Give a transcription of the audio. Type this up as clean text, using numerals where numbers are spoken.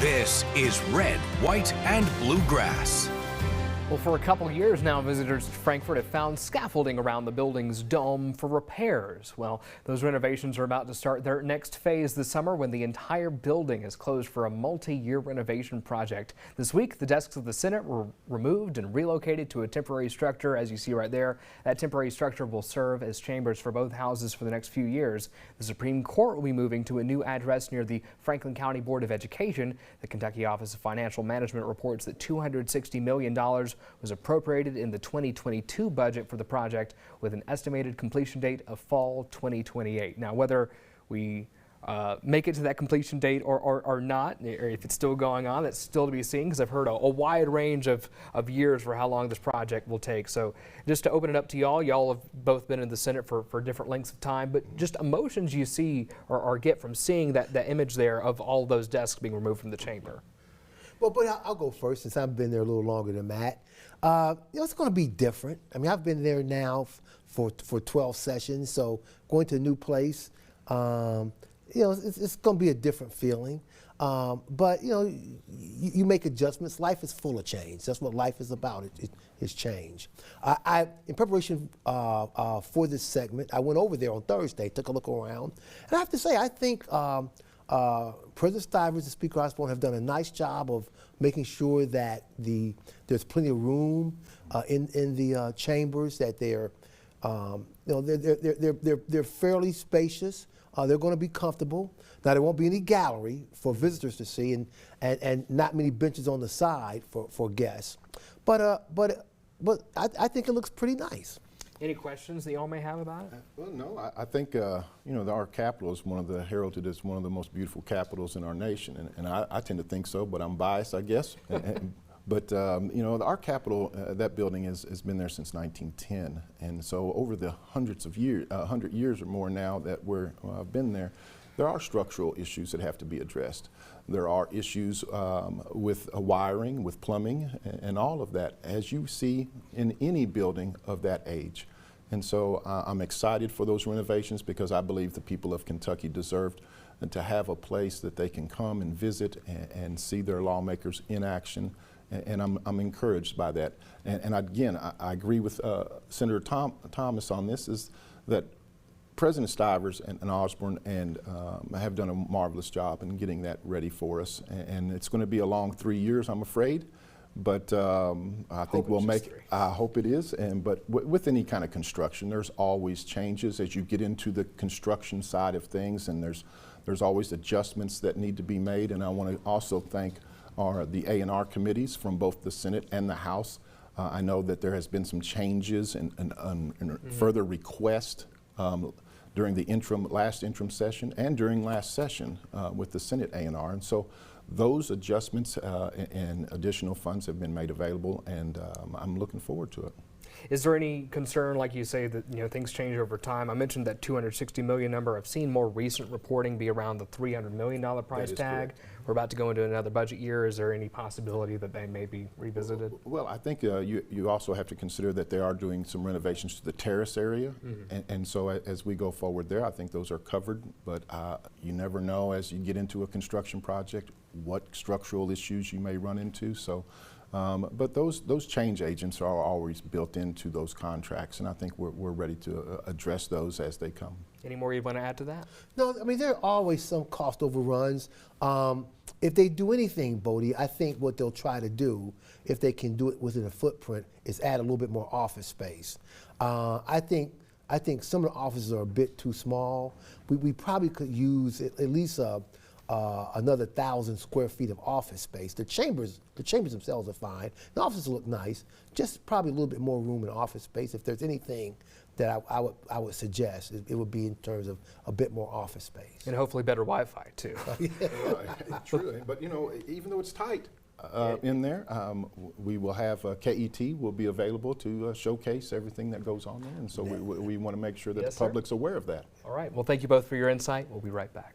This is Red, White, and Bluegrass. Well, for a couple years now, visitors to Frankfort have found scaffolding around the building's dome for repairs. Well, those renovations are about to start their next phase this summer when the entire building is closed for a multi-year renovation project. This week, the desks of the Senate were removed and relocated to a temporary structure, as you see right there. That temporary structure will serve as chambers for both houses for the next few years. The Supreme Court will be moving to a new address near the Franklin County Board of Education. The Kentucky Office of Financial Management reports that $260 million was appropriated in the 2022 budget for the project, with an estimated completion date of fall 2028. Now, whether we make it to that completion date or not, or if it's still going on, that's still to be seen, because I've heard a wide range of years for how long this project will take. So just to open it up to y'all have both been in the Senate for different lengths of time, but just emotions you see or get from seeing that image there of all those desks being removed from the chamber. Well, but I'll go first since I've been there a little longer than Matt. It's going to be different. I mean, I've been there now for 12 sessions, so going to a new place, it's going to be a different feeling. But you make adjustments. Life is full of change. That's what life is about. It's change. In preparation for this segment, I went over there on Thursday, took a look around, and I have to say, I think President Stivers and Speaker Osborne have done a nice job of making sure that there's plenty of room in the chambers, that they're fairly spacious. They're going to be comfortable. Now, there won't be any gallery for visitors to see, and not many benches on the side for guests. But I think it looks pretty nice. Any questions that y'all may have about it? Well, no, I think, our capital is heralded as one of the most beautiful capitals in our nation, and I tend to think so, but I'm biased, I guess. But our Capitol, that building has been there since 1910, and so over the 100 years or more now that we're been there, there are structural issues that have to be addressed. There are issues with wiring, with plumbing, and all of that, as you see in any building of that age. And so I'm excited for those renovations, because I believe the people of Kentucky deserved to have a place that they can come and visit and see their lawmakers in action. And I'm encouraged by that. And again, I agree with Senator Thomas on this, is that President Stivers and Osborne have done a marvelous job in getting that ready for us. And it's going to be a long 3 years, I'm afraid. But I think we'll make it. I hope it is. But with any kind of construction, there's always changes as you get into the construction side of things, and there's always adjustments that need to be made. And I want to also thank the A&R committees from both the Senate and the House. I know that there has been some changes and further requests during the last interim session and during last session with the Senate A&R. And so those adjustments and additional funds have been made available, and I'm looking forward to it. Is there any concern, like you say, that things change over time? I mentioned that $260 million number. I've seen more recent reporting be around the $300 million price tag. Correct. We're about to go into another budget year. Is there any possibility that they may be revisited? Well, I think you also have to consider that they are doing some renovations to the terrace area, and so as we go forward there, I think those are covered. But you never know as you get into a construction project what structural issues you may run into. So. But those change agents are always built into those contracts, and I think we're ready to address those as they come. Any more you want to add to that? No, I mean, there are always some cost overruns. If they do anything, Bodie, I think what they'll try to do, if they can do it within a footprint, is add a little bit more office space. I think some of the offices are a bit too small. We probably could use at least another 1,000 square feet of office space. The chambers themselves are fine. The offices look nice. Just probably a little bit more room in office space. If there's anything that I would suggest, it would be in terms of a bit more office space. And hopefully better Wi-Fi too. Right, truly. But even though it's tight in there, we will have KET will be available to showcase everything that goes on there, and so we want to make sure that the public's aware of that. All right. Well, thank you both for your insight. We'll be right back.